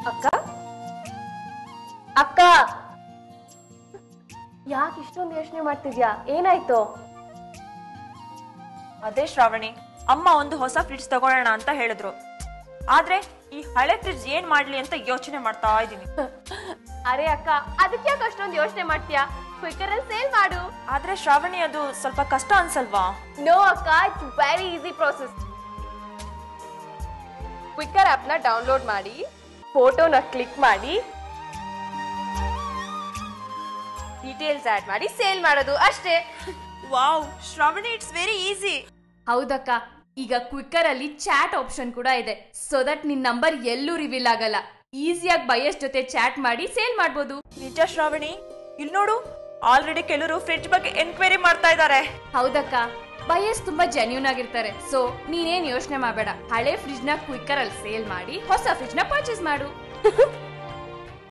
ಅಕ್ಕ ಅಕ್ಕ ಯಾಕೆ ಇಷ್ಟೊಂದು ಯೋಚನೆ ಮಾಡ್ತಿದ್ಯಾ? ಏನಾಯ್ತು? ಅದೇ ಶ್ರಾವಣಿ, ಅಮ್ಮ ಒಂದು ಹೊಸ ಫ್ರಿಡ್ಜ್ ತಗೊಳ್ಳೋಣ ಅಂತ ಹೇಳಿದ್ರು. ಆದ್ರೆ ಈ ಹಳೆ ಫ್ರಿಡ್ಜ್ ಏನ್ ಮಾಡ್ಲಿ ಅಂತ ಯೋಚನೆ ಮಾಡ್ತಾ ಇದ್ದೀನಿ. ಅರೆ ಅಕ್ಕ, ಅದಕ್ಕೆ ಯಾಕೆ ಅಷ್ಟೊಂದು ಯೋಚನೆ ಮಾಡ್ತೀಯಾ? ಕ್ವಿಕರ್ ಅಲ್ಲಿ ಸೇಲ್ ಮಾಡು. ಆದ್ರೆ ಶ್ರಾವಣಿ, ಅದು ಸ್ವಲ್ಪ ಕಷ್ಟ ಅನ್ಸಲ್ವಾ? ನೋ ಅಕ್ಕ, it's very easy process. Quikr app ನ ಡೌನ್ಲೋಡ್ ಮಾಡಿ, ಫೋಟೋನ ಕ್ಲಿಕ್ ಮಾಡಿ, ಡೀಟೇಲ್ಸ್ ಆಡ್ ಮಾಡಿ ಸೇಲ್ ಮಾಡೋದು ಅಷ್ಟೇ. Wow Shravani, it's very easy. ಹೌದಕ್ಕ, ಈಗ ಕ್ವಿಕರ್ ಅಲ್ಲಿ ಚಾಟ್ ಆಪ್ಷನ್ ಕೂಡ ಇದೆ. ಸೊ ದಟ್ ನಿನ್ ನಂಬರ್ ಎಲ್ಲೂ ರಿವೀಲ್ ಆಗಲ್ಲ. ಈಸಿಯಾಗಿ ಬಯಸ್ ಜೊತೆ ಚಾಟ್ ಮಾಡಿ ಸೇಲ್ ಮಾಡ್ಬೋದು. ನಿಜ ಶ್ರಾವಣಿ, ಇಲ್ಲಿ ನೋಡು, ಆಲ್ರೆಡಿ ಕೆಲವರು ಫ್ರಿಡ್ಜ್ ಬಗ್ಗೆ ಎನ್ಕ್ವೈರಿ ಮಾಡ್ತಾ ಇದ್ದಾರೆ. ಹೌದಕ್ಕ, ಬಯಸ್ ತುಂಬಾ ಜೆನ್ಯೂನ್ ಆಗಿರ್ತಾರೆ. ಸೊ ನೀನೇನ್ ಯೋಚನೆ ಮಾಡಬೇಡ. ಹಳೆ ಫ್ರಿಡ್ಜ್ ನ ಕ್ವಿಕರ್ ಅಲ್ಲಿ ಸೇಲ್ ಮಾಡಿ ಹೊಸ ಫ್ರಿಡ್ಜ್ ನ ಪರ್ಚೇಸ್ ಮಾಡು.